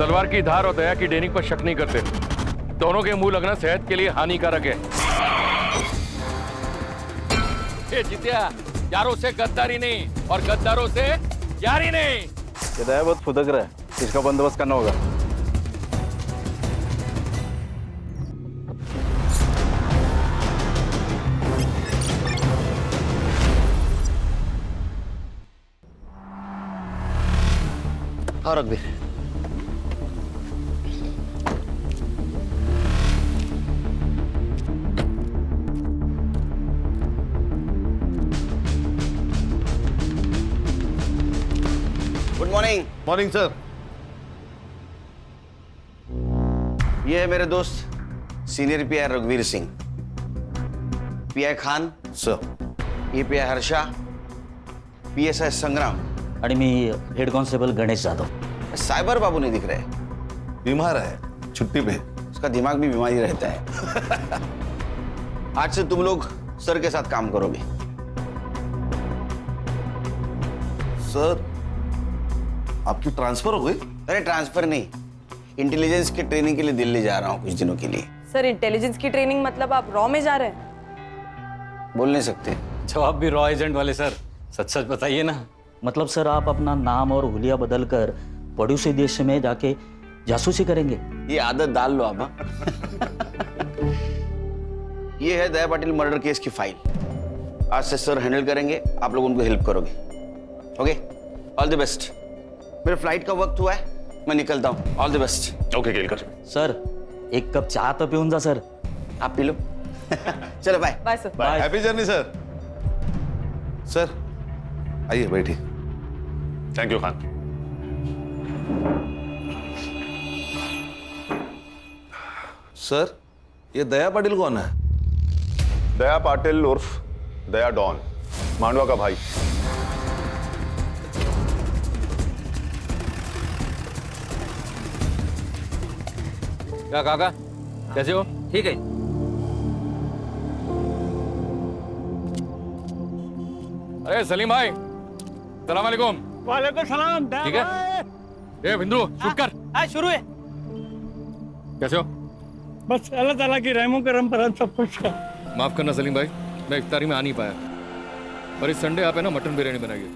तलवार की धार और दया की ट्रेनिंग पर शक नहीं करते। दोनों के मुंह लगना सेहत के लिए हानिकारक है। ये जितिया, यारों से गद्दारी नहीं और गद्दारों से यारी नहीं। ये दया बहुत फुदक रहा है, इसका बंदोबस्त करना होगा। और रघुवीर, गुड मॉर्निंग। Morning sir. ये है मेरे दोस्त सीनियर पीआई रघुवीर सिंह, पीआई खान सर। ये पीआई हर्षा, पीएसआई संग्राम आणि मी head constable Ganesh Jadhav. Cyber बाबू नहीं दिख रहे, बीमार है, छुट्टी पे। उसका दिमाग भी बीमारी रहता है। आज से तुम लोग सर के साथ काम करोगे। सर, आपकी ट्रांसफर हो गई? अरे ट्रांसफर नहीं, इंटेलिजेंस की ट्रेनिंग के लिए दिल्ली जा रहा हूँ कुछ दिनों के लिए। सर इंटेलिजेंस की ट्रेनिंग मतलब आप रॉ में जा रहे हैं? बोल नहीं सकते। जवाब भी रॉ एजेंट वाले सर, सच सच बताइए ना। मतलब सर आप अपना नाम और हुलिया बदल कर पड़ोसी देश में जाके जासूसी करेंगे? ये आदत डाल लो आप। ये है दया पाटिल मर्डर केस की फाइल। आज से सर हैंडल करेंगे, आप लोग उनको हेल्प करोगे। Okay, all the best. मेरे फ्लाइट का वक्त हुआ है, मैं निकलता हूँ। All the best. Okay Kelkar. Sir एक कप चाय तो पिऊन जा सर। आप पी लो। चलो bye. Bye sir. Bye. Happy journey sir. Sir आइए बैठिए। Thank you Khan. सर, ये दया पाटिल कौन है? दया पाटिल उर्फ दया डॉन, मांडवा का भाई। क्या काका, कैसे हो? ठीक है। अरे सलीम भाई, सलाम वालेकुम। वालेकुम सलाम। ठीक है। ए बिंदु, शूट कर। शुरू है। कैसे हो? बस अल्लाह ताला की रहमो करम पर हम सब कुछ है। माफ करना सलीम भाई, मैं इफ्तारी में आ नहीं पाया, और इस संडे आप है ना मटन बिरयानी बनाइए।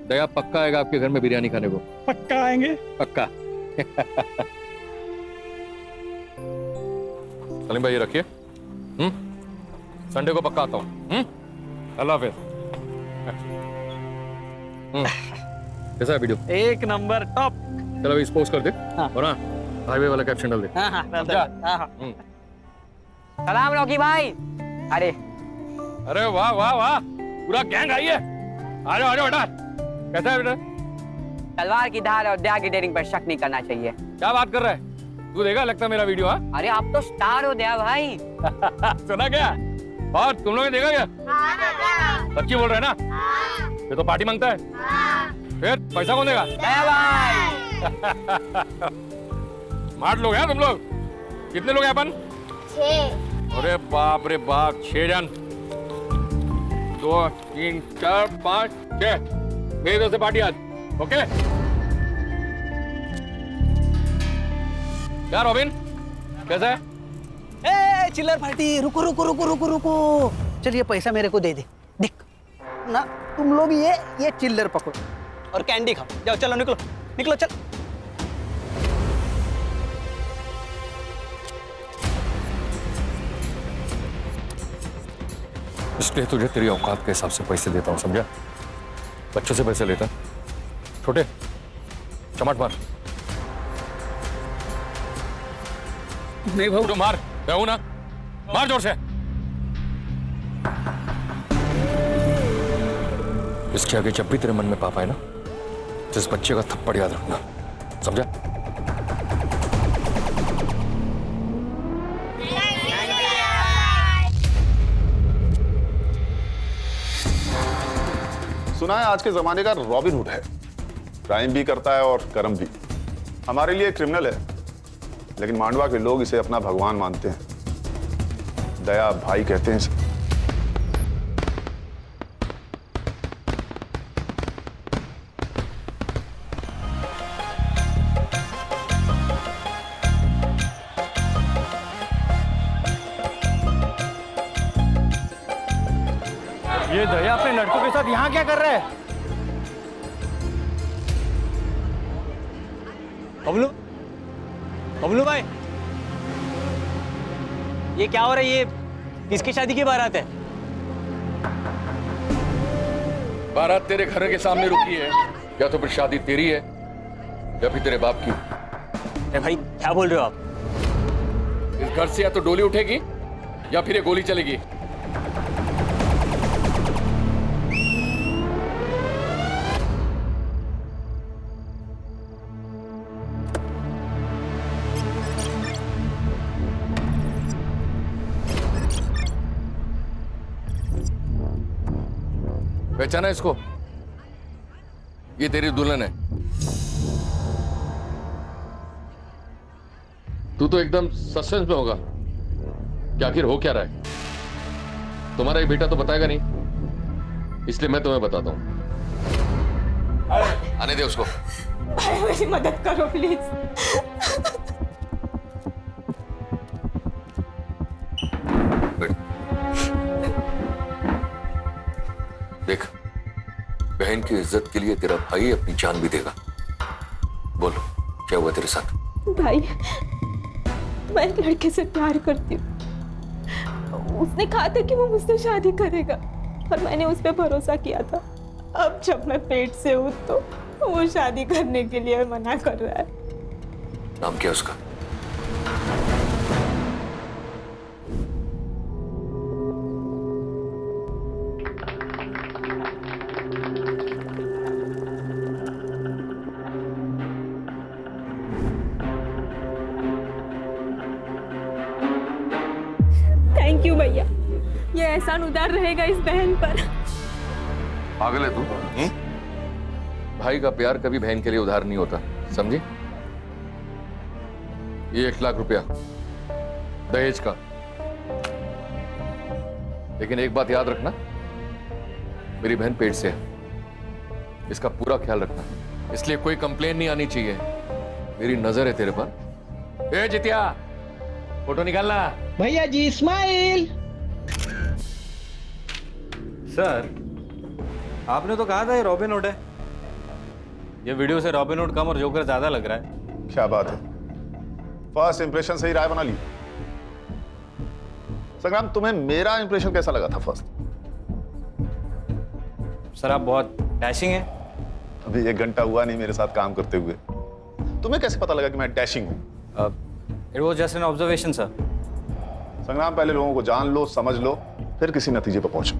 दया पक्का आएगा आपके घर में बिरयानी खाने को। पक्का आएंगे। पक्का। सलीम भाई ये रखिए। संडे को पक्का आता हूँ। अल्लाह हाफिज। कैसा है वीडियो? एक नंबर टॉप। चलो अभी पोस्ट कर दे। हाँ। और हाँ, हाईवे वाला कैप्शन डाल दे। सलाम रॉकी भाई। अरे अरे वाह वाह वाह, पूरा गैंग आई है। आ जाओ बेटा। कैसा है बेटा? तलवार की धार और दया की डेयरिंग पर शक नहीं करना चाहिए। क्या बात कर रहा है तू? देखा लगता मेरा वीडियो? हाँ अरे आप तो स्टार हो दया भाई। सुना क्या? और तुम लोगों ने देखा क्या? सच्ची बोल रहे हैं ना? ये तो पार्टी मांगता है। फिर पैसा कौन देगा? दया भाई। स्मार्ट लोग हैं तुम लोग। कितने लोग हैं अपन? 6। अरे बाप रे बाप, 6 जन। 2 3 4 5 6 मेरी तरफ से पार्टी आज। ओके क्या रॉबिन, कैसा है? ए चिल्लर पार्टी, रुको रुको रुको रुको रुको। चल ये पैसा मेरे को दे दे। देख ना, तुम लोग ये चिल्लर पकड़ो और कैंडी खाओ। जाओ चलो, निकलो निकलो चल। इसलिए तुझे तेरी औकात के हिसाब से पैसे देता हूँ, समझा? बच्चों से पैसे लेता छोटे चमाट मार। नहीं भाऊ, तो मार कहूँ ना, मार जोर से। इसके आगे जब भी तेरे मन में पाप आए ना, तो इस बच्चे का थप्पड़ याद रखना, समझा? सुना है आज के जमाने का रॉबिन हुड है, क्राइम भी करता है और कर्म भी। हमारे लिए क्रिमिनल है, लेकिन मांडवा के लोग इसे अपना भगवान मानते हैं। दया भाई कहते हैं इसे। ये दया अपने लड़कों के साथ यहाँ क्या कर रहा है? बबलू, बबलू भाई, ये क्या हो रहा है? ये किसकी शादी की बारात है? बारात तेरे घर के सामने रुकी है, या तो फिर शादी तेरी है या फिर तेरे बाप की। अरे भाई क्या बोल रहे हो आप? इस घर से या तो डोली उठेगी या फिर ये गोली चलेगी। पहचाना इसको? ये तेरी दुल्हन है। तू तो एकदम सस्पेंस में होगा कि आखिर हो क्या रहा है। तुम्हारा ये बेटा तो बताएगा नहीं, इसलिए मैं तुम्हें बताता हूं। आने दे उसको। भाई मेरी मदद करो प्लीज। देख, बहन की इज्जत के लिए तेरा भाई अपनी जान भी देगा। बोल, क्या हुआ तेरे साथ? भाई मैं एक लड़के से प्यार करती हूँ। उसने कहा था कि वो मुझसे शादी करेगा और मैंने उस पर भरोसा किया था। अब जब मैं पेट से हूँ तो वो शादी करने के लिए मना कर रहा है। नाम क्या उसका? थैंक यू भैया, ये एहसान उदार रहेगा इस बहन पर। पागल है तू? भाई का प्यार कभी बहन के लिए उधार नहीं होता, समझी? ये 1 लाख रुपया दहेज का। लेकिन एक बात याद रखना, मेरी बहन पेट से है, इसका पूरा ख्याल रखना, इसलिए कोई कंप्लेन नहीं आनी चाहिए। मेरी नजर है तेरे पर। ए जितिया, फोटो निकालना। भैया जी स्माइल। सर, आपने तो कहा था ये रॉबिन हुड है। ये वीडियो से रॉबिन हुड कम और जोकर ज्यादा लग रहा है। क्या बात है, फर्स्ट इंप्रेशन से ही राय बना ली। संग्राम, तुम्हें मेरा इंप्रेशन कैसा लगा था फर्स्ट? सर आप बहुत डैशिंग हैं। अभी 1 घंटा हुआ नहीं मेरे साथ काम करते हुए, तुम्हें कैसे पता लगा कि मैं डैशिंग हूं? It was just an observation sir. संग्राम, पहले लोगों को जान लो, समझ लो, फिर किसी नतीजे पर पहुंचो।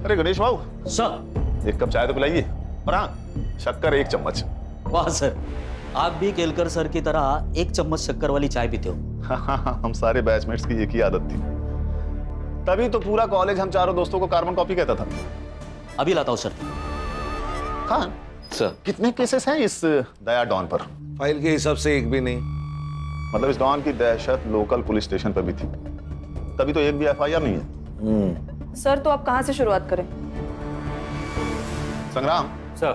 अरे गणेश बाबू, सर। 1 कप चाय तो पिलाइए, और हाँ, शक्कर 1 चम्मच। वाह सर, आप भी केलकर सर की तरह 1 चम्मच शक्कर वाली चाय पीते हो। हाँ, हम सारे बैचमेट्स की एक ही आदत थी, तभी तो पूरा कॉलेज हम चारों दोस्तों को कार्बन कॉपी कहता था। अभी लाता हूँ सर। खान सर, कितने केसेस हैं इस दया डॉन पर? फाइल के हिसाब से एक भी नहीं। मतलब इस डॉन की दहशत लोकल पुलिस स्टेशन पर भी थी, तभी तो एक भी FIR नहीं है। सर तो आप कहाँ से शुरुआत करें? संग्राम सर।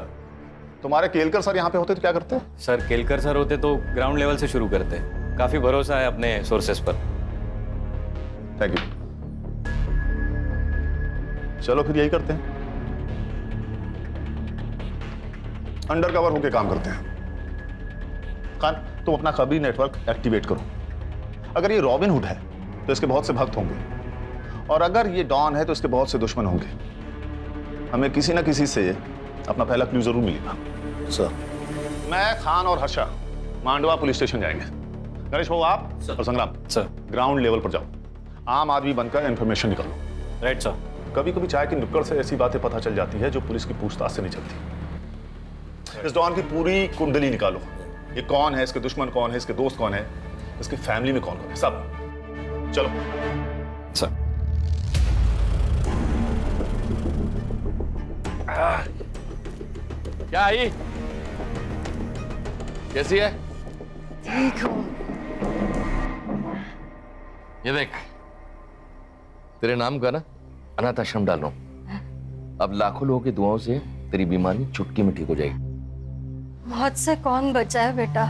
तुम्हारे केलकर सर यहाँ पे होते तो क्या करते? सर केलकर सर होते तो ग्राउंड लेवल से शुरू करते। काफी भरोसा है अपने सोर्सेस पर। Thank you. चलो फिर यही करते हैं, अंडर कवर होके काम करते हैं। खान, तुम अपना खबरी नेटवर्क एक्टिवेट करो। अगर ये रॉबिन हुड है तो इसके बहुत से भक्त होंगे, और अगर ये डॉन है तो इसके बहुत से दुश्मन होंगे। हमें किसी ना किसी से अपना पहला क्लू जरूर मिलेगा। सर, मैं, खान और हर्षा मांडवा पुलिस स्टेशन जाएंगे। गणेश बाबू, आप और संग्राम सर। ग्राउंड लेवल पर जाओ, आम आदमी बनकर इंफॉर्मेशन निकालो। Right sir. कभी कभी चाय की नुक्कड़ से ऐसी बातें पता चल जाती है जो पुलिस की पूछताछ से नहीं चलती। इस डॉन की पूरी कुंडली निकालो, ये कौन है, इसके दुश्मन कौन है, इसके दोस्त कौन है, इसकी फैमिली में कौन कौन है, सब। चलो सर। क्या आई? कैसी है? ठीक हूँ। ये देख, तेरे नाम का ना अनाथ आश्रम डाल रहा हूं। अब लाखों लोगों की दुआओं से तेरी बीमारी चुटकी में ठीक हो जाएगी। मौत से कौन बचा है बेटा?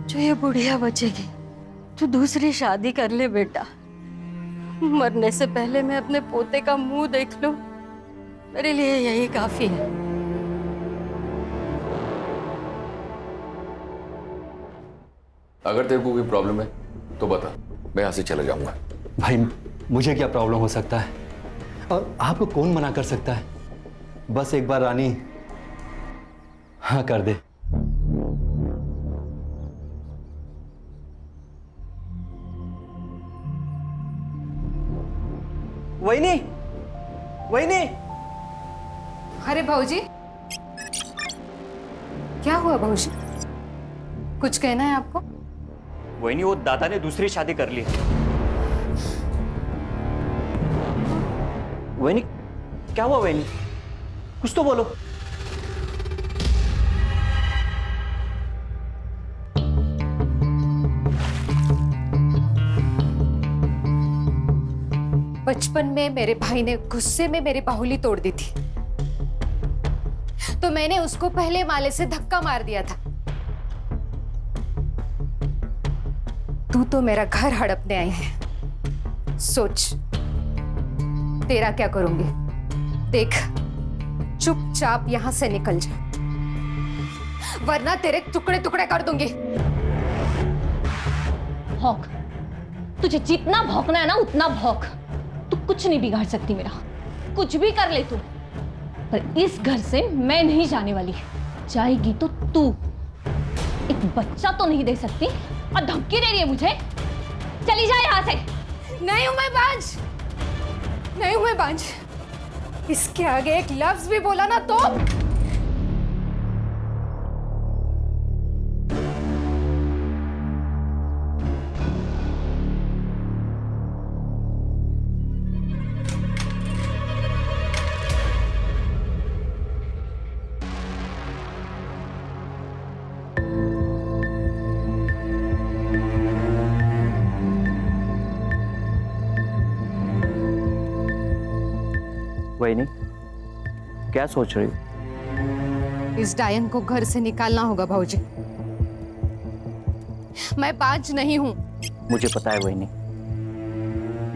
जो ये बुढ़िया बचेगी। तू दूसरी शादी कर ले बेटा, मरने से पहले मैं अपने पोते का मुंह देख लूं, मेरे लिए यही काफी है। अगर तेरे को कोई प्रॉब्लम है तो बता, मैं यहाँ से चला जाऊंगा। भाई मुझे क्या प्रॉब्लम हो सकता है और आपको कौन मना कर सकता है? बस एक बार रानी हाँ कर दे। वहीनी, वहीनी, अरे भाऊजी, क्या हुआ भाऊजी? कुछ कहना है आपको? वही नहीं, वो दादा ने दूसरी शादी कर ली। वही नहीं, क्या हुआ? वही नहीं, कुछ तो बोलो। बचपन में मेरे भाई ने गुस्से में मेरी बाहुली तोड़ दी थी, तो मैंने उसको पहले माले से धक्का मार दिया था। तू तो मेरा घर हड़पने आई है, सोच तेरा क्या करूंगी। देख, चुपचाप यहां से निकल जा, वरना तेरे टुकड़े टुकड़े कर दूंगी। भौंक, तुझे जितना भौंकना है ना उतना भौंक। तू कुछ नहीं बिगाड़ सकती मेरा, कुछ भी कर ले तू, पर इस घर से मैं नहीं जाने वाली। जाएगी तो तू। एक बच्चा तो नहीं दे सकती और धमकी दे रही है मुझे। चली जा यहाँ से। नहीं हूं मैं बांझ, नहीं हूं मैं बांझ। इसके आगे एक लफ्ज भी बोला ना तो वही नहीं, क्या सोच रही हो? इस डायन को घर से निकालना होगा भाऊजी। मैं बांझ नहीं हूं। मुझे पता है वही नहीं,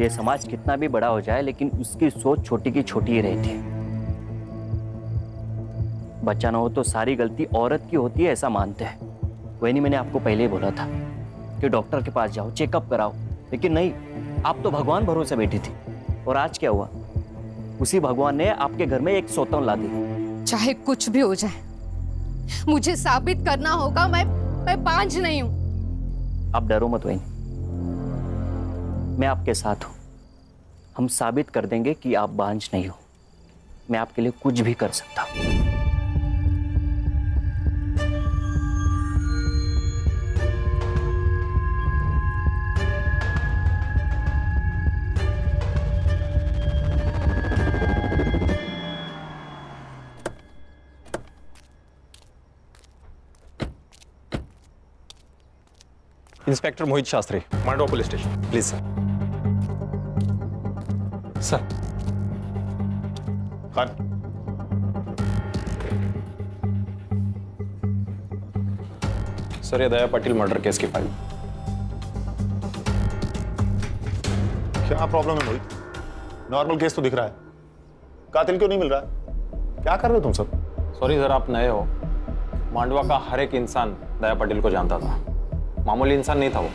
ये समाज कितना भी बड़ा हो जाए लेकिन उसकी सोच छोटी की छोटी ही रहती है। बच्चा ना हो तो सारी गलती औरत की होती है, ऐसा मानते हैं। वही नहीं, मैंने आपको पहले ही बोला था कि डॉक्टर के पास जाओ, चेकअप कराओ, लेकिन नहीं, आप तो भगवान भरोसे बैठी थी। और आज क्या हुआ? उसी भगवान ने आपके घर में एक सौतन ला दी। चाहे कुछ भी हो जाए, मुझे साबित करना होगा मैं बांझ नहीं हूं। आप डरो मत वही, मैं आपके साथ हूं। हम साबित कर देंगे कि आप बांझ नहीं हो। मैं आपके लिए कुछ भी कर सकता हूं। Inspector Mohit Shastri, Mandwa police station, please sir. Sir. Khan, sir, ये दया पाटिल मर्डर केस की फाइल। क्या प्रॉब्लम है मोहित? नॉर्मल केस तो दिख रहा है, कातिल क्यों नहीं मिल रहा है? क्या कर रहे हो तुम सब? सॉरी सर, आप नए हो। मांडवा का हर एक इंसान दया पाटिल को जानता था। मामूली इंसान नहीं था वो।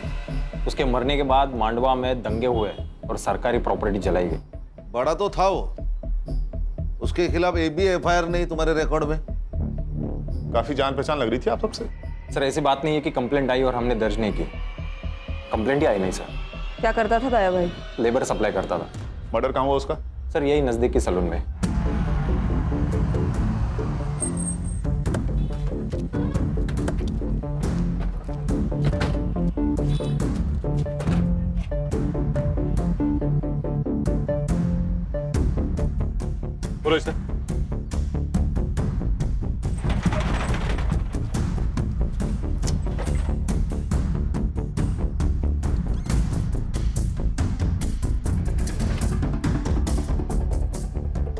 उसके मरने के बाद मांडवा में दंगे हुए और सरकारी प्रॉपर्टी जलाई गई। बड़ा तो था वो, उसके खिलाफ एक भी एफआईआर नहीं तुम्हारे रिकॉर्ड में? काफी जान पहचान लग रही थी आप सबसे। सर, ऐसी बात नहीं है कि कंप्लेंट आई और हमने दर्ज नहीं की। कंप्लेंट ही आई नहीं सर। क्या करता था दया भाई? लेबर सप्लाई करता था। मर्डर कहाँ हुआ उसका? सर, यही नजदीकी सलून में। बोलो इसे। तो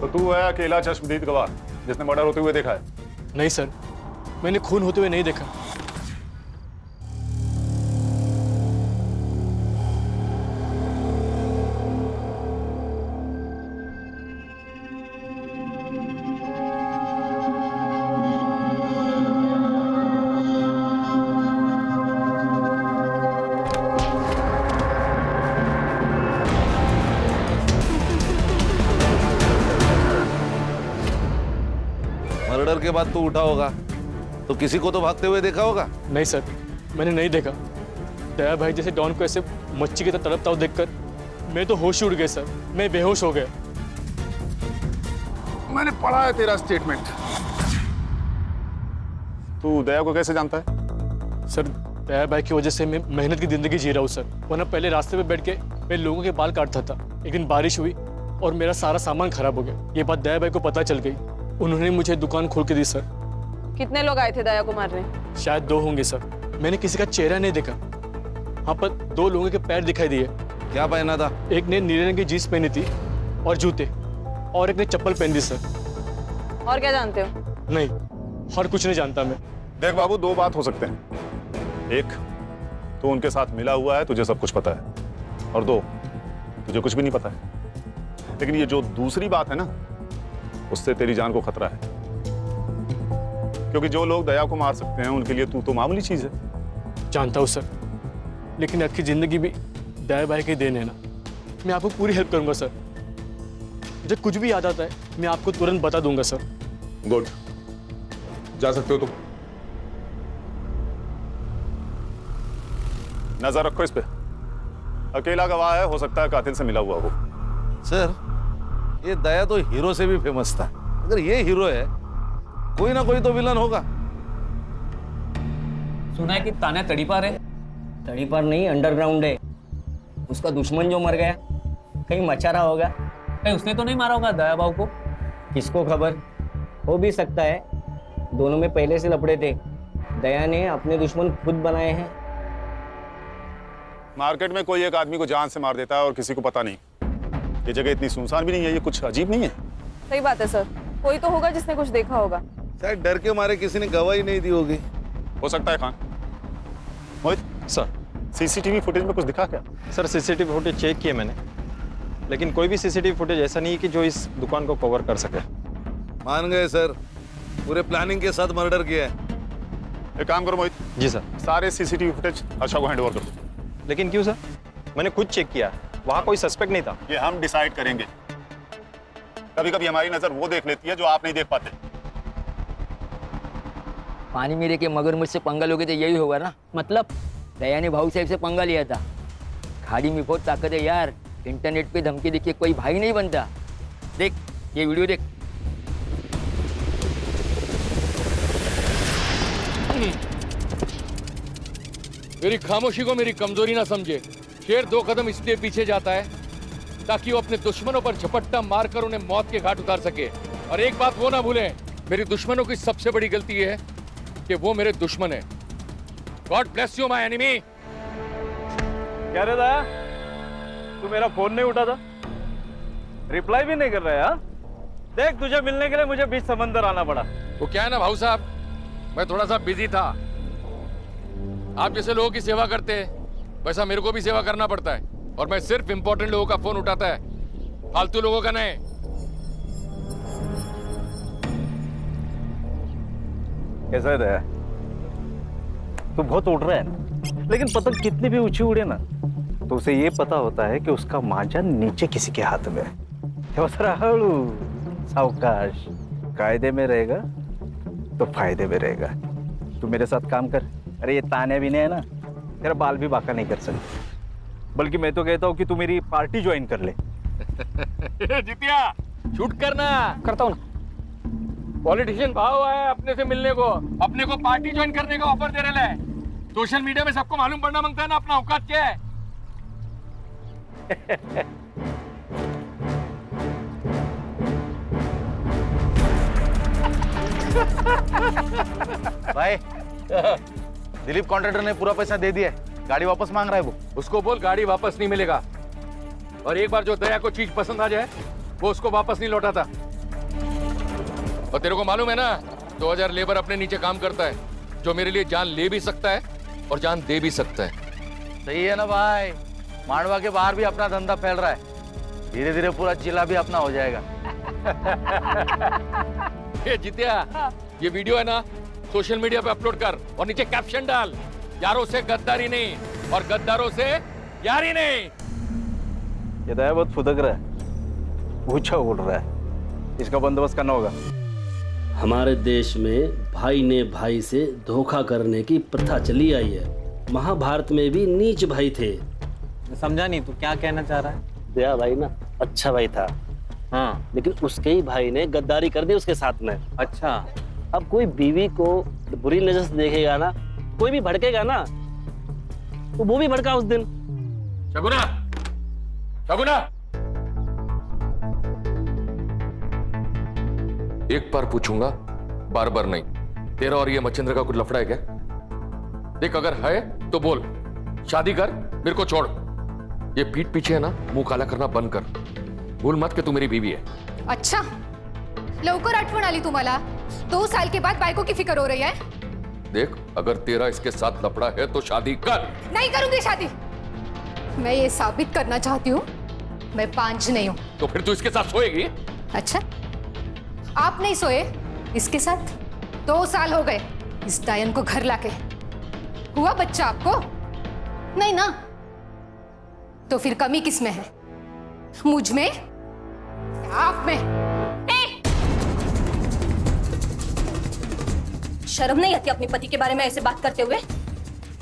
तू है अकेला चश्मदीद गवाह जिसने मर्डर होते हुए देखा है? नहीं सर, मैंने खून होते हुए नहीं देखा। मर्डर के बाद तू उठा होगा तो किसी को तो भागते हुए देखा होगा। नहीं सर, मैंने नहीं देखा। दया भाई जैसे डॉन को ऐसे मच्छी की तरह तड़पता हुआ देखकर मैं तो होश ही उड़ गया सर, मैं बेहोश हो गया। मैंने पढ़ा है तेरा स्टेटमेंट। तू दया को कैसे जानता है? सर दया भाई की वजह से मैं मेहनत की जिंदगी जी रहा हूँ सर, वरना पहले रास्ते पे बैठ के मैं लोगों के बाल काटता था। एक दिन बारिश हुई और मेरा सारा सामान खराब हो गया। ये बात दया भाई को पता चल गई, उन्होंने मुझे दुकान खोल के दी सर। कितने लोग आए थे दया को मारने? शायद 2 होंगे सर, मैंने किसी का चेहरा नहीं देखा। हाँ पर 2 लोगों के पैर दिखाई दिए। क्या पहना था? एक ने नीले रंग की जीन्स पहनी थी और जूते, और एक ने चप्पल पहन दी सर। और क्या जानते हो? नहीं, और कुछ नहीं जानता मैं। देख बाबू, 2 बात हो सकते हैं। एक, तू उनके साथ मिला हुआ है, तुझे सब कुछ पता है, और 2, तुझे कुछ भी नहीं पता है। लेकिन ये जो दूसरी बात है ना, उससे तेरी जान को खतरा है, क्योंकि जो लोग दया को मार सकते हैं उनके लिए तू तो मामूली चीज है। जानता हूँ सर, लेकिन आपकी जिंदगी भी दया भाई के देन है ना। मैं आपको पूरी हेल्प करूंगा सर। जब कुछ भी याद आता है मैं आपको तुरंत बता दूंगा सर। गुड, जा सकते हो तुम। नजर रखो इस पे, अकेला गवाह है, हो सकता है कातिल से मिला हुआ हो। सर, ये दया तो हीरो से भी फेमस था। अगर ये हीरो है, कोई ना कोई तो विलन होगा। सुना है कि तान्या तड़ीपार है। तड़ीपार नहीं, अंडरग्राउंड है। उसका दुश्मन जो मर गया कहीं मचा रहा होगा। कहीं उसने तो नहीं मारा होगा दया बाबू को? किसको खबर, हो भी सकता है। दोनों में पहले से लपड़े थे। दया ने अपने दुश्मन खुद बनाए हैं। मार्केट में कोई एक आदमी को जान से मार देता है और किसी को पता नहीं। ये जगह इतनी सुनसान भी नहीं है, ये कुछ अजीब नहीं है? सही बात है सर, कोई तो होगा जिसने कुछ देखा होगा। शायद डर के मारे किसी ने गवाही नहीं दी होगी। हो सकता है। खान, मोहित सर, सीसीटीवी फुटेज में कुछ दिखा क्या? सर सीसीटीवी फुटेज चेक किए मैंने, लेकिन कोई भी सीसीटीवी फुटेज ऐसा नहीं है कि जो इस दुकान को कवर कर सके। मान गए सर, पूरे प्लानिंग के साथ मर्डर किया है। एक काम करो मोहित। जी सर। सारे सीसीटीवी फुटेज हर्षा को हैंडओवर कर दो। लेकिन क्यों सर? मैंने खुद चेक किया, वहां कोई सस्पेक्ट नहीं था। ये हम डिसाइड करेंगे। कभी कभी हमारी नजर वो देख लेती है जो आप नहीं देख पाते। पानी में के मगरमच्छ से पंगा लोगे तो यही होगा ना। मतलब दया ने भाऊ साहब से पंगा लिया था। खाड़ी में बहुत ताकत है यार। इंटरनेट पे धमकी देखिए कोई भाई नहीं बनता। देख ये वीडियो देख। मेरी खामोशी को मेरी कमजोरी ना समझे। शेर 2 कदम इसलिए पीछे जाता है ताकि वो अपने दुश्मनों पर झपट्टा मारकर उन्हें मौत के घाट उतार सके। और एक बात वो ना भूलें, मेरी दुश्मनों की सबसे बड़ी गलती ये है कि वो मेरे दुश्मन है। God bless you my enemy. क्या रे दया, तू मेरा फोन नहीं उठा था, रिप्लाई भी नहीं कर रहा है? हाँ? देख, तुझे मिलने के लिए मुझे बीच समंदर आना पड़ा। वो क्या है ना भाऊ साहब, मैं थोड़ा सा बिजी था। आप जैसे लोगों की सेवा करते हैं वैसा मेरे को भी सेवा करना पड़ता है, और मैं सिर्फ इंपॉर्टेंट लोगों का फोन उठाता है, फालतू लोगों का नहीं। कैसा है दया? तू बहुत उड़ रहा है ना, लेकिन पतंग कितनी भी ऊंची उड़े ना तो उसे ये पता होता है कि उसका मांझा नीचे किसी के हाथ में है। हळू सावकाश, कायदे में रहेगा तो फायदे में रहेगा। तू मेरे साथ काम कर। अरे ये ताने भी नहीं है ना, तेरा बाल भी बाका नहीं कर सकते। बल्कि मैं तो कहता हूँ कि तू मेरी पार्टी ज्वाइन कर ले। जितिया शूट करना। करता हूँ ना। पॉलिटिशियन भाव आया अपने से मिलने को, अपने को पार्टी ज्वाइन करने का ऑफर दे रहे हैं। सोशल मीडिया में सबको मालूम पड़ना मांगता है ना अपना औकात क्या है। भाई, दिलीप कॉन्ट्रैक्टर ने पूरा पैसा दे दिया है, गाड़ी वापस मांग रहा है वो। उसको बोल गाड़ी वापस नहीं मिलेगा, और एक बार जो दया को चीज पसंद आ जाए वो उसको वापस नहीं लौटाता। और तेरे को मालूम है ना, 2000 लेबर अपने नीचे काम करता है, जो मेरे लिए जान ले भी सकता है और जान दे भी सकता है। सही है ना भाई, मांडवा के बाहर भी अपना धंधा फैल रहा है, धीरे धीरे पूरा जिला भी अपना हो जाएगा। ये जितिया, ये वीडियो है ना, सोशल मीडिया पे अपलोड कर और नीचे कैप्शन डाल, यारों से गद्दारी नहीं और गद्दारों से यारी नहीं। ये दया बहुत फुदक रहा है, ऊंचा उड़ रहा है, इसका बंदोबस्त करना होगा। हमारे देश में भाई ने भाई से धोखा करने की प्रथा चली आई है। महाभारत में भी नीच भाई थे। समझा नहीं, तू क्या कहना चाह रहा है? दया भाई ना अच्छा भाई था, हाँ, लेकिन उसके ही भाई ने गद्दारी कर दी उसके साथ में। अच्छा। अब कोई बीवी को बुरी नजर से देखेगा ना, कोई भी भड़केगा ना, तो वो भी भड़का उस दिन। शगुना, शगुना, एक बार पूछूंगा, बार बार नहीं। तेरा और ये मच्छिंद्र का कुछ लफड़ा है क्या? देख, अगर है तो बोल, शादी कर, मेरे को छोड़। ये पीठ पीछे है ना, मुंह काला करना बंद कर। भूल मत कि तू मेरी बीवी है। अच्छा, लवकर आठवण आली तुम्हाला? 2 साल के बाद बायको की फिक्र हो रही है? देख, अगर तेरा इसके साथ लफड़ा है तो शादी कर। नहीं करूंगी शादी। मैं ये साबित करना चाहती हूँ मैं पांच नहीं हूँ। तो फिर तू इसके साथ सोएगी? अच्छा, आप नहीं सोए इसके साथ? 2 साल हो गए इस डायन को घर लाके। हुआ बच्चा आपको? नहीं ना? तो फिर कमी किस में है? मुझ में? आप में? शर्म नहीं आती अपने पति के बारे में ऐसे बात करते हुए?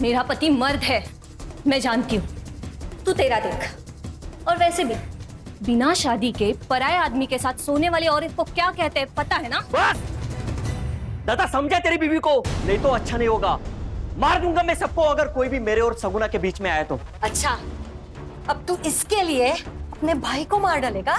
मेरा पति मर्द है, मैं जानती हूँ। तू तेरा देख। और वैसे भी बिना शादी के पराये आदमी के साथ सोने वाली औरत को क्या कहते हैं पता है ना? बस दादा, समझा तेरी बीवी को, नहीं तो अच्छा नहीं होगा। मार दूंगा मैं सबको अगर कोई भी मेरे और सगुना के बीच में आया तो। अच्छा, अब तू इसके लिए अपने भाई को मार डालेगा?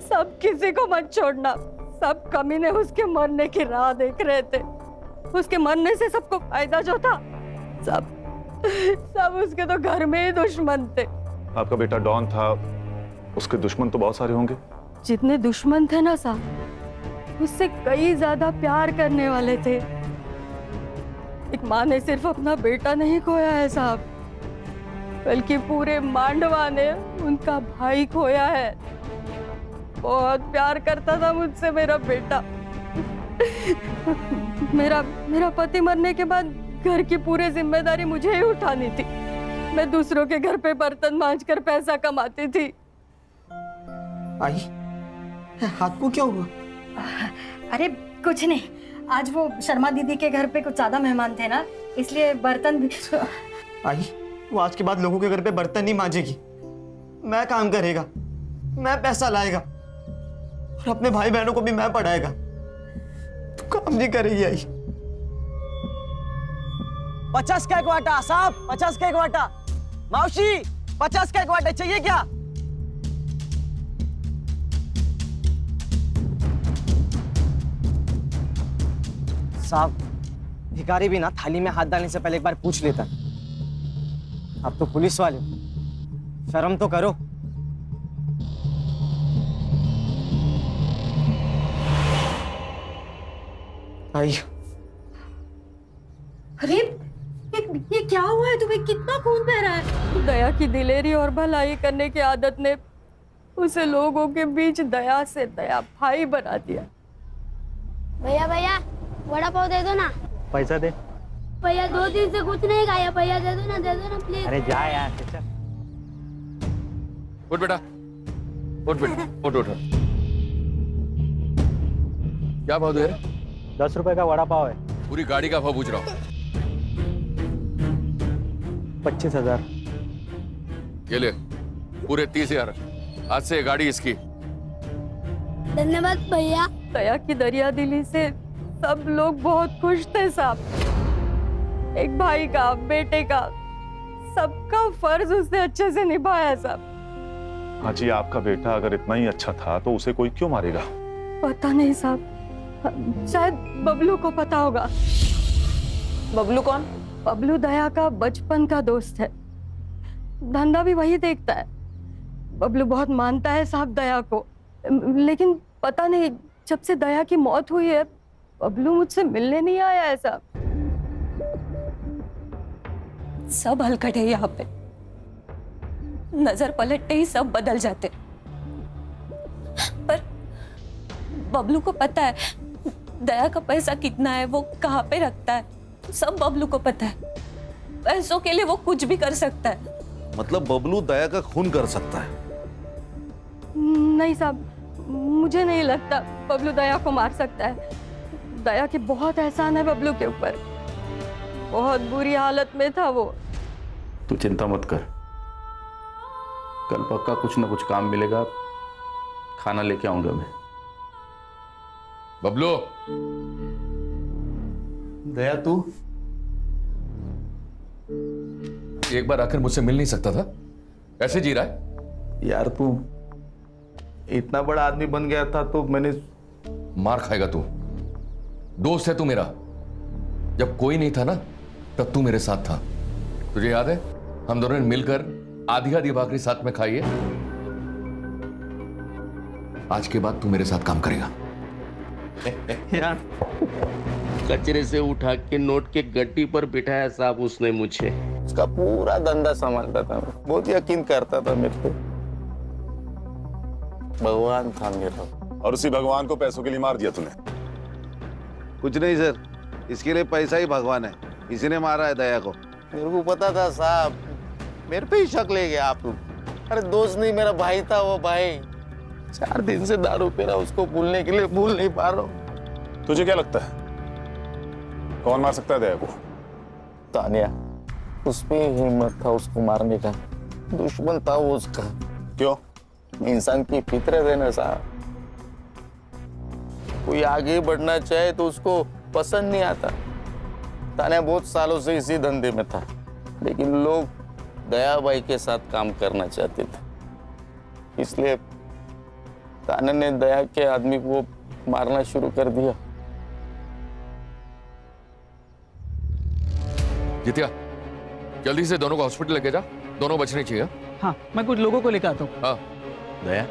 सब किसी को मत छोड़ना। सब कमीने उसके मरने की राह देख रहे थे। उसके मरने से सबको फायदा जो था, सब उसके तो घर में ही दुश्मन थे। आपका बेटा डॉन था, उसके दुश्मन तो बहुत सारे होंगे। जितने दुश्मन थे ना साहब, उससे कई ज्यादा प्यार करने वाले थे। एक माँ ने सिर्फ अपना बेटा नहीं खोया है साहब, बल्कि पूरे मांडवा ने उनका भाई खोया है। बहुत प्यार करता था मुझसे मेरा बेटा। मेरा पति मरने के बाद घर की पूरी जिम्मेदारी मुझे ही उठानी थी। मैं दूसरों के घर पे बर्तन मांजकर पैसा कमाती थी। आई, हाथ को क्या हुआ? अरे कुछ नहीं, आज वो शर्मा दीदी के घर पे कुछ ज्यादा मेहमान थे ना, इसलिए बर्तन भी। आई, वो आज के बाद लोगों के घर पे बर्तन नहीं मांजेगी। मैं काम करेगा, मैं पैसा लाएगा और अपने भाई बहनों को भी मैं पढ़ाएगा। तू काम नहीं करेगी आई। 50 का एक वाटा साहब, 50 का एक वाटा। मौसी, 50 का एक वाटा चाहिए क्या? साहब, भिखारी भी ना थाली में हाथ डालने से पहले एक बार पूछ लेता। आप तो पुलिस वाले हो, शर्म तो करो। आई, अरे ये क्या हुआ है तुम्हें? कितना खून बह रहा है? दया की दिलेरी और भलाई करने की आदत ने उसे लोगों के बीच दया से दया भाई बना दिया। भैया भैया, वड़ा पाव दे दो ना। पैसा दे। भैया 2 दिन से कुछ नहीं खाया। भैया दे दो ना प्लीज। अरे जा यार, चल। उठ बेटा, उठ बेटा, उठ उठ। क्या भाव दे रहे? 10 रुपए का वड़ा पाव है। पूरी गाड़ी का भाव पूछ रहा हूँ। 25,000। ये ले, पूरे 30,000। आज से ये गाड़ी इसकी। धन्यवाद भैया। दया की दरिया दिली से सब लोग बहुत खुश थे साहब। एक भाई का, बेटे का, सबका फर्ज उसने अच्छे से निभाया साहब। हाँ जी, आपका बेटा अगर इतना ही अच्छा था तो उसे कोई क्यों मारेगा? पता नहीं साहब, शायद बबलू को पता होगा। बबलू कौन? बबलू दया का बचपन का दोस्त है। धंधा भी वही देखता है। बबलू बहुत मानता है साहब दया को, लेकिन पता नहीं जब से दया की मौत हुई है बबलू मुझसे मिलने नहीं आया है साहब। सब हलकट है यहाँ पे, नजर पलटते ही सब बदल जाते। पर बबलू को पता है दया का पैसा कितना है, वो कहाँ पे रखता है, सब बबलू को पता है। पैसों के लिए वो कुछ भी कर सकता है। मतलब बबलू दया का खून कर सकता है? नहीं साहब, मुझे नहीं लगता बबलू दया को मार सकता है। दया के बहुत एहसान है बबलू के ऊपर, बहुत बुरी हालत में था वो। तू चिंता मत कर, कल पक्का कुछ ना कुछ काम मिलेगा, खाना लेके आऊंगा मैं। बबलू, दया तू एक बार आकर मुझसे मिल नहीं सकता था? कैसे जी रहा है? यार तू इतना बड़ा आदमी बन गया था तो मैंने। मार खाएगा तू। दोस्त है तू मेरा। जब कोई नहीं था ना तब तू मेरे साथ था। तुझे याद है हम दोनों ने मिलकर आधी आधी भाकरी साथ में खाई है। आज के बाद तू मेरे साथ काम करेगा। यार कचरे से उठा के नोट के गट्टी पर बिठाया साहब उसने मुझे। उसका पूरा धंधा संभालता था, बहुत यकीन करता था मेरे पे। भगवान था मेरा। और उसी भगवान को पैसों के लिए मार दिया तूने? कुछ नहीं सर, इसके लिए पैसा ही भगवान है, इसी ने मारा है दया को। मेरे को पता था साहब, मेरे पे ही शक ले गया आप लोग। अरे दोस्त नहीं, मेरा भाई था वो भाई। 4 दिन से दारू पी रहा, उसको भूलने के लिए भूल नहीं पा रहा हूँ। तुझे क्या लगता है कौन मार सकता है दया को? तानिया, उसमें हिम्मत था उसको मारने का। दुश्मन था वो उसका। क्यों? इंसान की फितरत है ना साहब, कोई आगे बढ़ना चाहे तो उसको पसंद नहीं आता। तानिया बहुत सालों से इसी धंधे में था, लेकिन लोग दया भाई के साथ काम करना चाहते थे, इसलिए तान्या ने दया के आदमी को मारना शुरू कर दिया। जितिया, जल्दी से दोनों को हॉस्पिटल लेके जा, दोनों बचने चाहिए। हाँ, मैं कुछ लोगों को लेकर आता हूँ। हाँ। दया,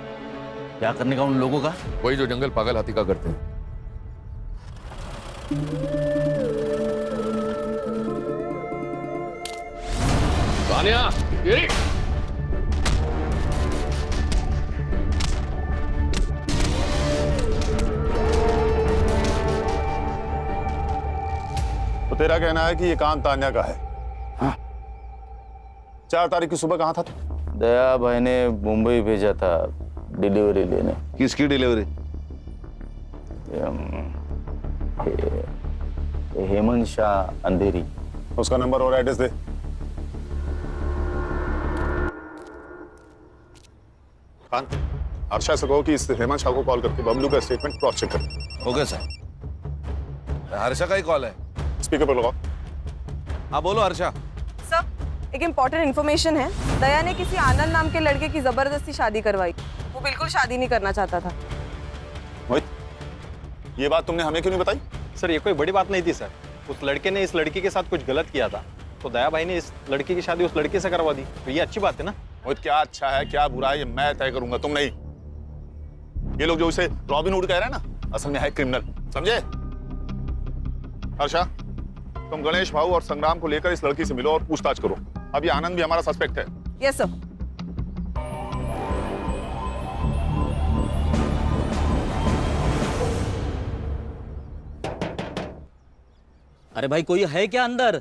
क्या करने का उन लोगों का? वही जो जंगल पागल हाथी का करते हैं। तानिया, ये तो तेरा कहना है कि ये काम तान्या का है? हाँ। 4 तारीख की सुबह कहाँ था तू? दया भाई ने मुंबई भेजा था डिलीवरी लेने। किसकी डिलीवरी? हेमंत शाह अंधेरी। उसका नंबर और एड्रेस दे। खान, अर्षा से कहो कि इस हेमंत शाह को कॉल करके बबलू का स्टेटमेंट क्रॉस चेक कर। Okay sir. हर्षा का ही कॉल है। स्पीकर पर लगाओ। हाँ बोलो हर्षा। सर, एक इम्पोर्टेंट इन्फॉर्मेशन है। दया ने किसी आनंद नाम के लड़के की जबरदस्ती शादी करवाई। वो बिल्कुल शादी नहीं करना चाहता था। मोहित, ये बात तुमने हमें क्यों नहीं बताई? सर, ये कोई बड़ी बात नहीं थी सर। उस लड़के ने इस लड़की के साथ कुछ गलत किया था, तो दया भाई ने इस लड़की की शादी उस लड़के से करवा दी। तो ये अच्छी बात है ना? मोहित, क्या अच्छा है क्या बुरा है ये मैं तय करूंगा, तुम नहीं। ये लोग जो इसे रॉबिन हुड कह रहे हैं ना, असल में है क्रिमिनल, समझे? हर्षा, तुम गणेश भाऊ और संग्राम को लेकर इस लड़की से मिलो और पूछताछ करो। अब ये आनंद भी हमारा सस्पेक्ट है। Yes sir. अरे भाई, कोई है क्या अंदर?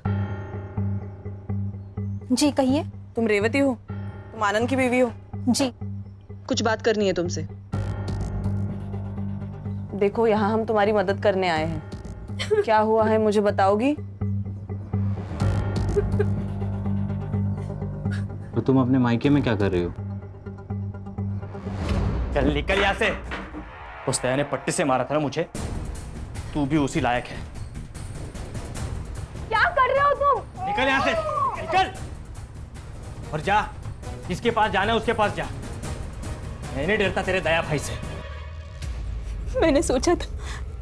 जी कहिए। तुम रेवती हो? तुम आनंद की बीवी हो? जी। कुछ बात करनी है तुमसे। देखो, यहाँ हम तुम्हारी मदद करने आए हैं। क्या हुआ है मुझे बताओगी? तो तुम अपने मायके में क्या कर रही हो? चल निकल यहाँ से। उस दया ने पट्टी से मारा था ना मुझे, तू भी उसी लायक है। क्या कर रहे हो तुम? निकल यहाँ से, निकल। और जा, जिसके पास जाना है उसके पास जा। मैं नहीं डरता तेरे दया भाई से। मैंने सोचा था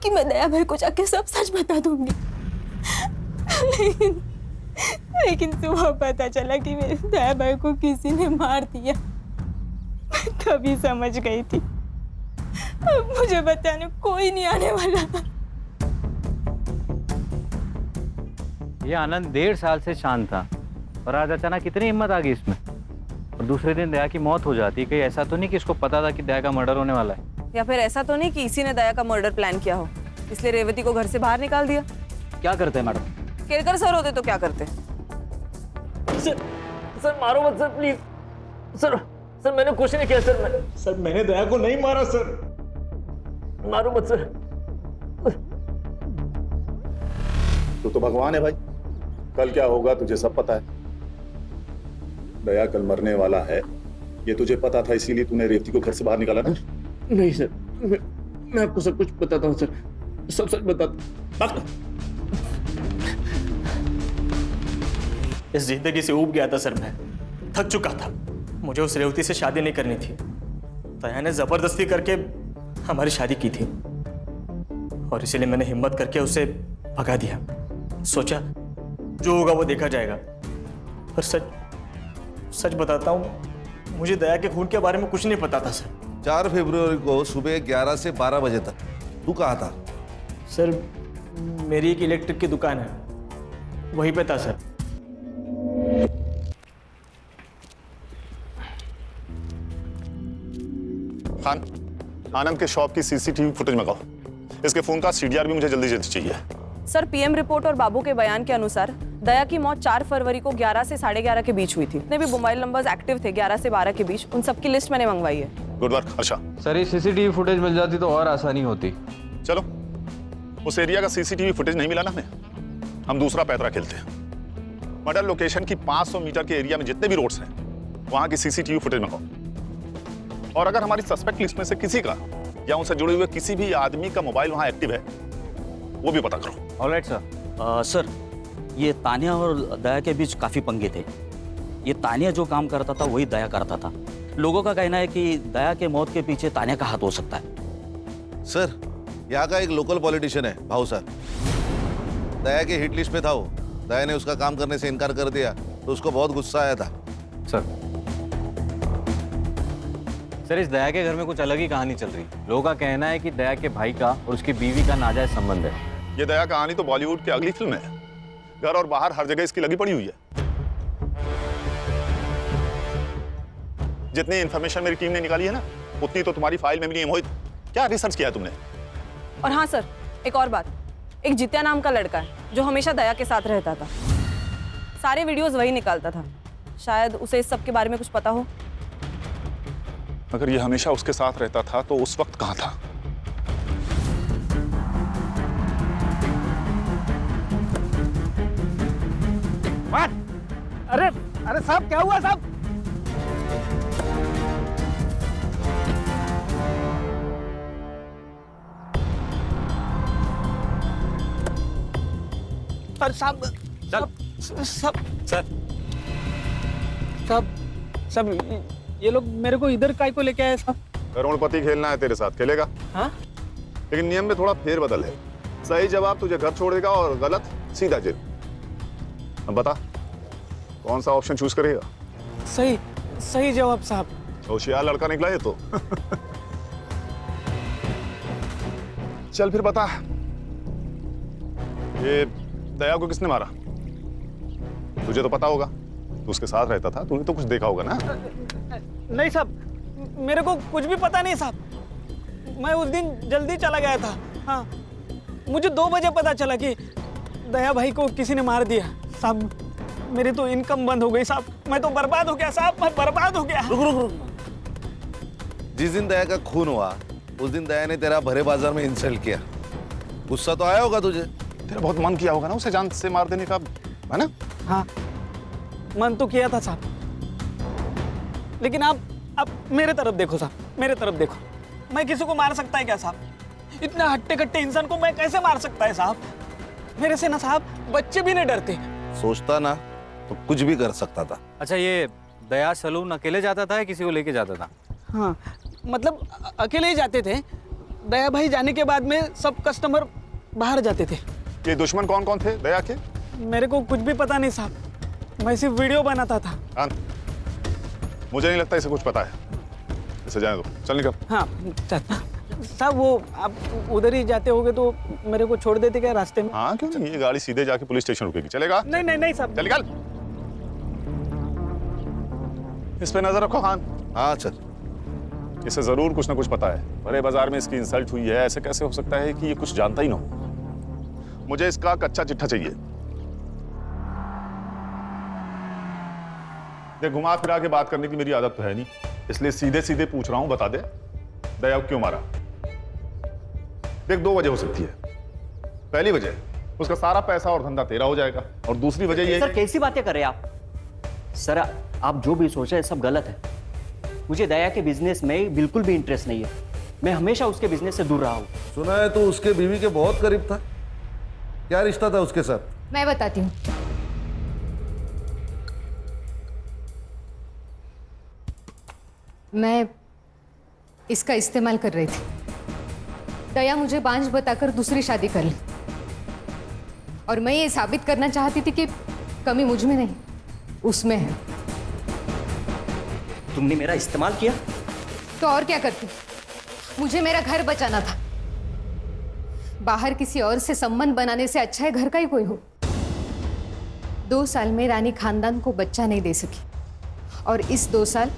कि मैं दया भाई को जाके सब सच बता दूंगी, लेकिन सुबह पता चला कि मेरे दया भाई को किसी ने मार दिया। मैं तभी समझ गई थी अब मुझे बताने कोई नहीं आने वाला। ये आनंद 1.5 साल से शांत था और आज अचानक कितनी हिम्मत आ गई इसमें। और दूसरे दिन दया की मौत हो जाती। कहीं ऐसा तो नहीं कि इसको पता था कि दया का मर्डर होने वाला है? या फिर ऐसा तो नहीं कि इसी ने दया का मर्डर प्लान किया हो, इसलिए रेवती को घर से बाहर निकाल दिया? क्या करते हैं मैडम? केरकर सर होते तो क्या करते? सर मारो मत सर प्लीज। सर सर मैंने कुछ नहीं किया सर। सर मैंने दया को नहीं मारा सर। मारो मत सर। तू तो भगवान है भाई, कल क्या होगा तुझे सब पता है। दया कल मरने वाला है, ये तुझे पता था, इसीलिए तूने रेवती को घर से बाहर निकाला ना? नहीं सर, मैं आपको सब कुछ बताता हूँ सर, सब सच बताता। इस जिंदगी से ऊब गया था सर, मैं थक चुका था। मुझे उस रेवती से शादी नहीं करनी थी। दया ने जबरदस्ती करके हमारी शादी की थी और इसीलिए मैंने हिम्मत करके उसे भगा दिया। सोचा जो होगा वो देखा जाएगा। पर सच बताता हूँ, मुझे दया के खून के बारे में कुछ नहीं पता था सर। 4 फरवरी को सुबह 11 से 12 बजे तक तू कहाँ था? सर मेरी एक इलेक्ट्रिक की दुकान है, वहीं पे था सर। खान, आनंद के शॉप की सीसीटीवी फुटेज मंगाओ। इसके फोन का सीडीआर भी मुझे जल्दी जल्दी चाहिए। सर पीएम रिपोर्ट और बाबू के बयान के अनुसार दया की मौत 4 फरवरी को 11 से 11:30 के बीच हुई थी। जितने भी मोबाइल नंबर्स एक्टिव थे 11 से 12 के बीच, उन सबकी लिस्ट मैंने मंगवाई है। Good work Harsha. सर ये सीसीटीवी फुटेज मिल जाती तो और आसानी होती। चलो, उस एरिया का सीसीटीवी फुटेज नहीं मिला ना हमें, हम दूसरा पैतरा खेलते हैं। मर्डर लोकेशन की 500 मीटर के एरिया में जितने भी रोड्स हैं, वहां की सीसीटीवी फुटेज मंगाओ। और अगर हमारी सस्पेक्ट लिस्ट में से किसी का या उनसे जुड़े हुए किसी भी आदमी का मोबाइल वहां एक्टिव है, वो भी पता करो। Alright sir. सर ये तानिया और दया के बीच काफी पंगे थे। ये तानिया जो काम करता था वही दया करता था। लोगों का कहना है कि दया के मौत के पीछे तानिया का हाथ हो सकता है। सर यहाँ का एक लोकल पॉलिटिशियन है भाऊ सर, दया के हिट लिस्ट में था वो। दया ने उसका काम करने से इनकार कर दिया तो उसको बहुत गुस्सा आया था। सर इस दया के घर में कुछ अलग ही कहानी चल रही है। लोगों का कहना है कि दया के भाई का और उसकी बीवी का नाजायज संबंध है। ये दया कहानी तो बॉलीवुड की अगली फिल्म है। घर और बाहर हर जगह इसकी लगी पड़ी हुई है। जितनी इंफॉर्मेशन मेरी टीम ने निकाली है ना, उतनी तो तुम्हारी फाइल में भी नहीं है। मोहित, क्या रिसर्च किया तुमने? और हाँ सर, एक और बात, एक जित्या नाम का लड़का है जो हमेशा दया के साथ रहता था। सारे वीडियोस वही निकालता था। शायद उसे इस सब के बारे में कुछ पता हो। अगर ये हमेशा उसके साथ रहता था तो उस वक्त कहाँ था? अरे साहब क्या हुआ साहब? अरे साहब ये लोग मेरे को इधर काय को लेके आए साहब? करोड़पति खेलना है तेरे साथ, खेलेगा? हाँ? लेकिन नियम में थोड़ा फेरबदल है। सही जवाब तुझे घर छोड़ेगा और गलत सीधा जेल। अब बता, कौन सा ऑप्शन चूज करेगा? सही जवाब साहब। होशियार लड़का निकला ये तो। चल फिर बता, ये दया को किसने मारा? तुझे तो पता होगा, तू उसके साथ रहता था, तूने तो कुछ देखा होगा ना? नहीं साहब, मेरे को कुछ भी पता नहीं साहब। मैं उस दिन जल्दी चला गया था। हाँ, मुझे 2 बजे पता चला कि दया भाई को किसी ने मार दिया साहब। मेरी तो इनकम बंद हो गई साहब। मैं तो बर्बाद हो गया साहब, मैं बर्बाद हो गया। रुक। जिस दिन दया का खून हुआ उस दिन दया ने तेरा भरे बाजार में इंसल्ट किया। गुस्सा तो आया होगा तुझे? तेरा बहुत मन किया होगा ना उसे जान से मार देने का, है ना? हाँ, मन तो किया था साहब। लेकिन आप मेरे तरफ देखो साहब, मेरे तरफ देखो। मैं किसी को मार सकता है क्या साहब? इतने हट्टे कट्टे इंसान को मैं कैसे मार सकता है साहब? मेरे से ना साहब बच्चे भी नहीं डरते। सोचता ना तो कुछ भी कर सकता था। अच्छा ये दया सलून अकेले जाता था या किसी को लेके जाता था? हाँ, मतलब अकेले ही जाते थे। दया भाई जाने के बाद में सब कस्टमर बाहर जाते थे। ये दुश्मन कौन कौन थे दया के? मेरे को कुछ भी पता नहीं साहब, मैं सिर्फ वीडियो बनाता था। मुझे नहीं लगता इसे कुछ पता है। इसे जाने दो, चल निकल। हाँ साहब, वो आप उधर ही जाते होगे तो मेरे को छोड़ देते क्या रास्ते में? हाँ क्यों नहीं, ये गाड़ी सीधे जाके पुलिस स्टेशन रुकेगी, चलेगा? नहीं साहब। चल निकल। इस पे नजर रखो खान। हाँ चल। इसे जरूर कुछ ना कुछ पता है। बड़े बाजार में इसकी इंसल्ट हुई है, ऐसे कैसे हो सकता है कि ये कुछ जानता ही ना हो? मुझे इसका कच्चा चिट्ठा चाहिए। देख, घुमा फिरा के बात करने की मेरी आदत तो है नहीं, इसलिए सीधे सीधे पूछ रहा हूं, बता दे दया को क्यों मारा? देख, 2 वजह हो सकती है। पहली वजह, उसका सारा पैसा और धंधा तेरा हो जाएगा, और दूसरी वजह ये सर कैसी बातें कर रहे हैं आप? सर आप जो भी सोच रहे हैं सब गलत है। मुझे दया के बिजनेस में बिल्कुल भी इंटरेस्ट नहीं है। मैं हमेशा उसके बिजनेस से दूर रहा हूँ। सुना है तो उसके बीवी के बहुत करीब था, क्या रिश्ता था उसके साथ? मैं बताती हूँ। मैं इसका इस्तेमाल कर रही थी। दया मुझे बांझ बताकर दूसरी शादी कर ली, और मैं ये साबित करना चाहती थी कि कमी मुझ में नहीं उसमें है। तुमने मेरा इस्तेमाल किया? तो और क्या करती? मुझे मेरा घर बचाना था। बाहर किसी और से संबंध बनाने से अच्छा है घर का ही कोई हो। 2 साल में रानी खानदान को बच्चा नहीं दे सकी, और इस 2 साल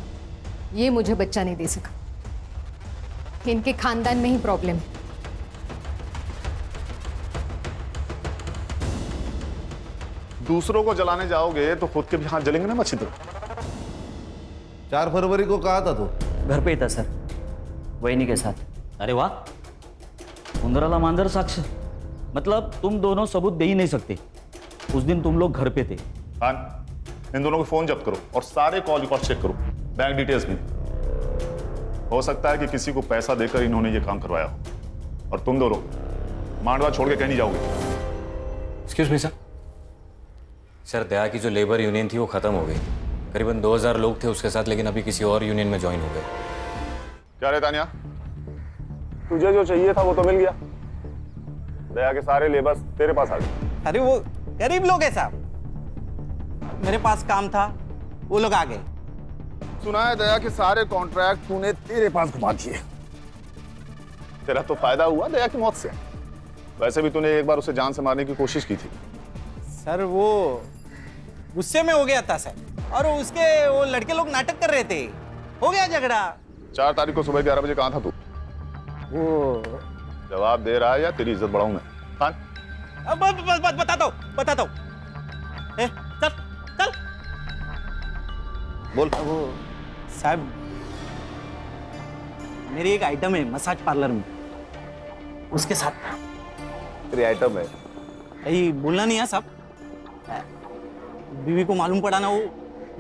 ये मुझे बच्चा नहीं दे सका। इनके खानदान में ही प्रॉब्लम है। दूसरों को जलाने जाओगे तो खुद के भी हाथ जलेंगे ना मच्छिंद्र। 4 फरवरी को कहा था तो? घर पे ही था सर, वहीनी के साथ। अरे वाह, उंदराला मांजर साक्ष। मतलब तुम दोनों सबूत दे ही नहीं सकते। उस दिन तुम लोग घर पे थे। हाँ, इन दोनों के फोन जब्त करो और सारे कॉल रिकॉर्ड चेक करो, बैंक डिटेल्स भी। हो सकता है कि किसी को पैसा देकर इन्होंने ये काम करवाया हो, और तुम दोनों मांडवा छोड़ के कहीं नहीं जाओगे। एक्सक्यूज मी सर, दया की जो लेबर यूनियन थी वो खत्म हो गई। करीबन 2000 लोग थे उसके साथ, लेकिन अभी किसी और यूनियन में ज्वाइन हो गए। क्या रे तानिया, तुझे जो चाहिए था वो तो मिल गया। दया के सारे लेबर्स तेरे पास आ गए। अरे वो गरीब लोग हैं साहब, मेरे पास काम था, वो लोग आ गए। सुना है दया के सारे कॉन्ट्रैक्ट तूने तेरे पास घुमा दिए। तेरा तो फायदा हुआ दया की मौत से। वैसे भी तूने एक बार उसे जान से मारने की कोशिश की थी। सर वो गुस्से में हो गया था सर, और उसके वो लड़के लोग नाटक कर रहे थे, हो गया झगड़ा। 4 तारीख को सुबह 11 बजे कहाँ था तू? वो जवाब दे रहा है या तेरी इज्जत बढ़ाऊं मैं? खान, बताता हूँ। चल चल बोल। वो साहब, मेरी एक आइटम है मसाज पार्लर में, उसके साथ। तेरी आइटम है? यही बोलना नहीं है साहब, बीवी को मालूम पड़ा ना वो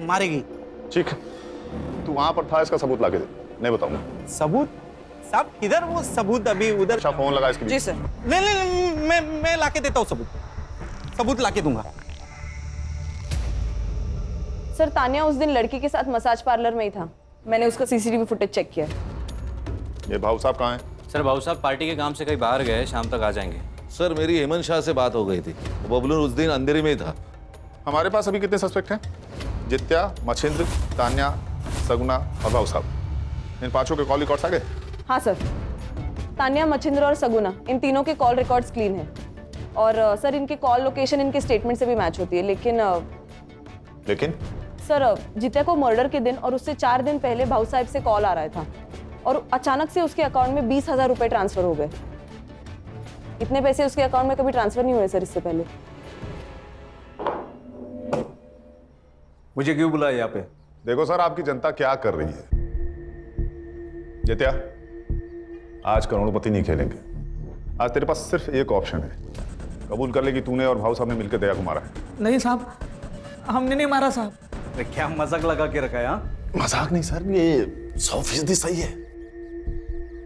मारेगी। ठीक है, तू वहां पर था, इसका सबूत लाके दे, नहीं बताऊंगा। सबूत? साहब किधर वो सबूत? अभी उधर। अच्छा, फोन लगा इसके लिए। जी सर। नहीं, मैं लाके देता हूँ सबूत लाके दूंगा। सर तानिया उस दिन लड़की के साथ मसाज पार्लर में ही था। मैंने उसका सीसीटीवी फुटेज चेक किया। ये भाऊ साहब कहाँ हैं? सर भाऊ साहब पार्टी के काम से कहीं बाहर गए, शाम तक आ जाएंगे। सर मेरी हेमंत शाह से बात हो गई थी, बबलू उस दिन अंधेरे में ही था। हमारे पास अभी कितने सस्पेक्ट हैं? जित्या, मच्छिंद्र, तान्या, सगुना और भाऊ साहब। इन 5 के कॉल रिकॉर्ड्स आ गए? हाँ सर, तान्या, मच्छिंद्र और सगुना, इन तीनों के कॉल रिकॉर्ड्स क्लीन है। और सर इनके कॉल लोकेशन इनके स्टेटमेंट से भी मैच होती है। लेकिन सर जित्या को मर्डर के दिन और उससे 4 दिन पहले भाऊ साहब से कॉल आ रहा था, और अचानक से उसके अकाउंट में 20,000 रुपए ट्रांसफर हो गए। इतने पैसे उसके अकाउंट में कभी ट्रांसफर नहीं हुए सर इससे पहले। मुझे क्यों बुलाया यहाँ पे? देखो सर, आपकी जनता क्या कर रही है। जित्या, आज करोड़पति नहीं खेलेंगे। आज तेरे पास सिर्फ एक ऑप्शन है, कबूल कर ले कि तूने और भाऊ साहब ने मिलकर दया को मारा है। नहीं साहब, हमने नहीं मारा साहब। क्या मजाक लगा के रखा है? हाँ, मजाक नहीं सर, ये 100% सही है।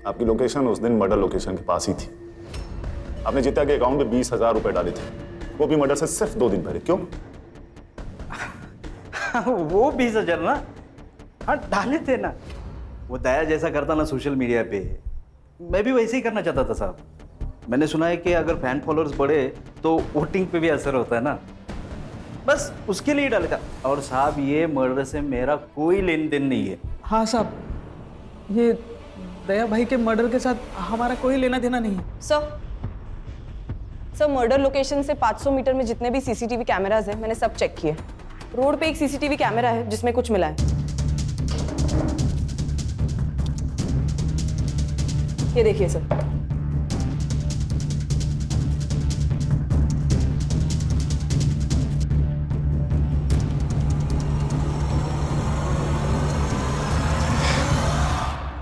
आपकी लोकेशन उस दिन मर्डर लोकेशन के पास ही थी। आपने जित्या के अकाउंट में 20,000 रुपए डाले थे, वो भी मर्डर से सिर्फ 2 दिन पहले। क्यों? वो 20,000 ना, हाँ डाले थे ना। वो दया जैसा करता ना सोशल मीडिया पे, मैं भी वैसे ही करना चाहता था साहब। मैंने सुना है कि अगर फैन फॉलोअर्स बढ़े तो वोटिंग पे भी असर होता है ना, बस उसके लिए डाले था। और साहब ये मर्डर से मेरा कोई लेन देन नहीं है। हाँ साहब, ये दया भाई के मर्डर के साथ हमारा कोई लेना देना नहीं है। सर मर्डर लोकेशन से 500 मीटर में जितने भी सीसीटीवी कैमराज हैं मैंने सब चेक किए। रोड पे एक सीसीटीवी कैमरा है जिसमें कुछ मिला है। ये देखिए सर।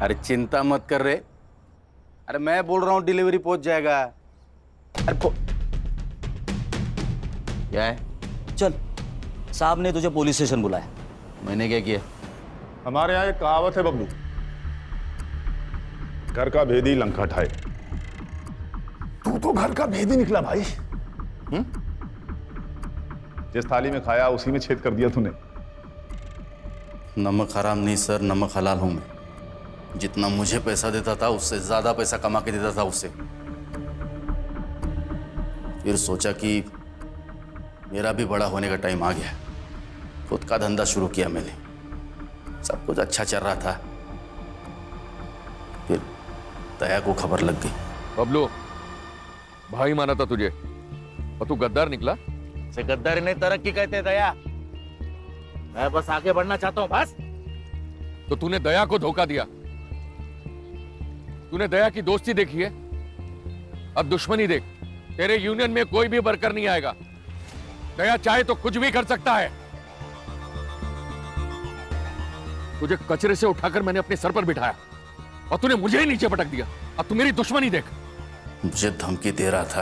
अरे चिंता मत कर रे। अरे मैं बोल रहा हूँ डिलीवरी पहुंच जाएगा। अरे क्या है? चल, साहब ने तुझे पुलिस स्टेशन बुलाया। मैंने क्या किया? हमारे यहाँ एक कहावत है बबलू, घर का भेदी लंका ढाए। तू तो घर का भेदी निकला भाई। जिस थाली में खाया उसी में छेद कर दिया तूने। नमक हराम नहीं सर, नमक हलाल हूं मैं। जितना मुझे पैसा देता था उससे ज्यादा पैसा कमा के देता था उससे। फिर सोचा कि मेरा भी बड़ा होने का टाइम आ गया। खुद का धंधा शुरू किया मैंने। सब कुछ अच्छा चल रहा था, फिर दया को खबर लग गई। बबलू, भाई माना था तुझे और तू गद्दार निकला। से गद्दारी नहीं, तरक्की कहते हैं दया। मैं बस आगे बढ़ना चाहता हूं बस। तो तूने दया को धोखा दिया। तूने दया की दोस्ती देखी है, अब दुश्मनी देख। तेरे यूनियन में कोई भी वर्कर नहीं आएगा। दया चाहे तो कुछ भी कर सकता है। तुझे कचरे से उठाकर मैंने अपने सर पर बिठाया और तूने मुझे ही नीचे पटक दिया। अब तू मेरी दुश्मनी देख। मुझे धमकी दे रहा था,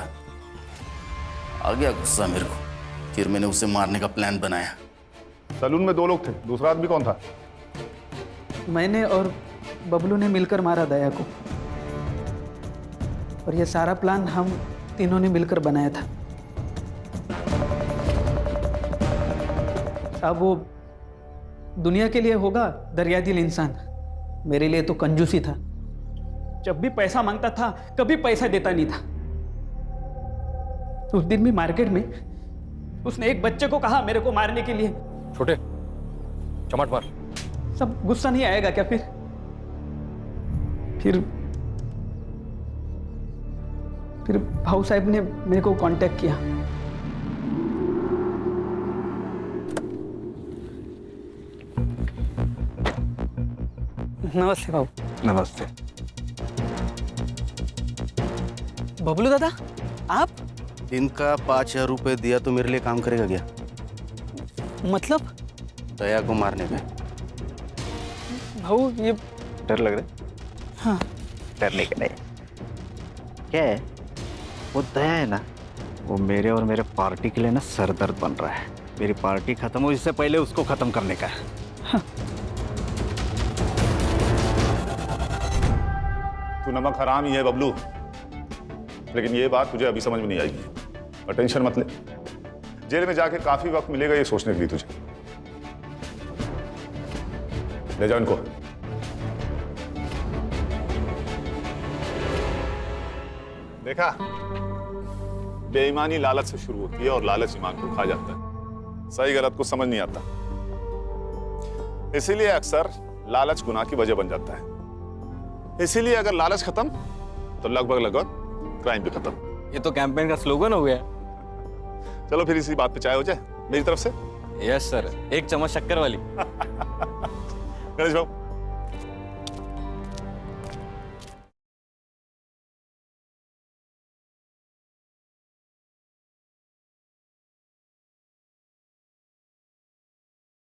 आ गया गुस्सा मेरे को। फिर मैंने उसे मारने का प्लान बनाया। सलून में 2 लोग थे, दूसरा आदमी कौन था? मैंने और बबलू ने मिलकर मारा दया को, और ये सारा प्लान हम तीनों ने मिलकर बनाया था। अब वो दुनिया के लिए होगा दरिया दिल इंसान, मेरे लिए तो कंजूसी था। जब भी पैसा मांगता था कभी पैसा देता नहीं था। उस दिन भी मार्केट में उसने एक बच्चे को कहा मेरे को मारने के लिए। छोटे, चमाट मार। सब गुस्सा नहीं आएगा क्या? फिर भाऊ साहब ने मेरे को कांटेक्ट किया। नमस्ते भाऊ। नमस्ते। बबलू दादा, आप? दिन का 5,000 रुपए दिया तो मेरे लिए काम करेगा क्या? मतलब? दया को मारने में। भाऊ ये डर लग रहा है? हाँ। डरने का नहीं। क्या है, वो दया है ना, वो मेरे और मेरे पार्टी के लिए ना सरदर्द बन रहा है। मेरी पार्टी खत्म हो इससे पहले उसको खत्म करने का है। हाँ। तू नमक हराम ही है बबलू, लेकिन ये बात तुझे अभी समझ में नहीं आएगी। और टेंशन मत ले, जेल में जाके काफी वक्त मिलेगा ये सोचने के लिए तुझे। ले जाओ इनको। देखा, बेईमानी लालच से शुरू होती है और लालच ईमान को खा जाता है। सही गलत को समझ नहीं आता, इसीलिए अक्सर लालच गुनाह की वजह बन जाता है। इसीलिए अगर लालच खत्म तो लगभग क्राइम भी खत्म। ये तो कैंपेन का स्लोगन हो गया। चलो फिर इसी बात पे चाय हो जाए मेरी तरफ से। यस सर, 1 चम्मच शक्कर वाली। गणेश बाबू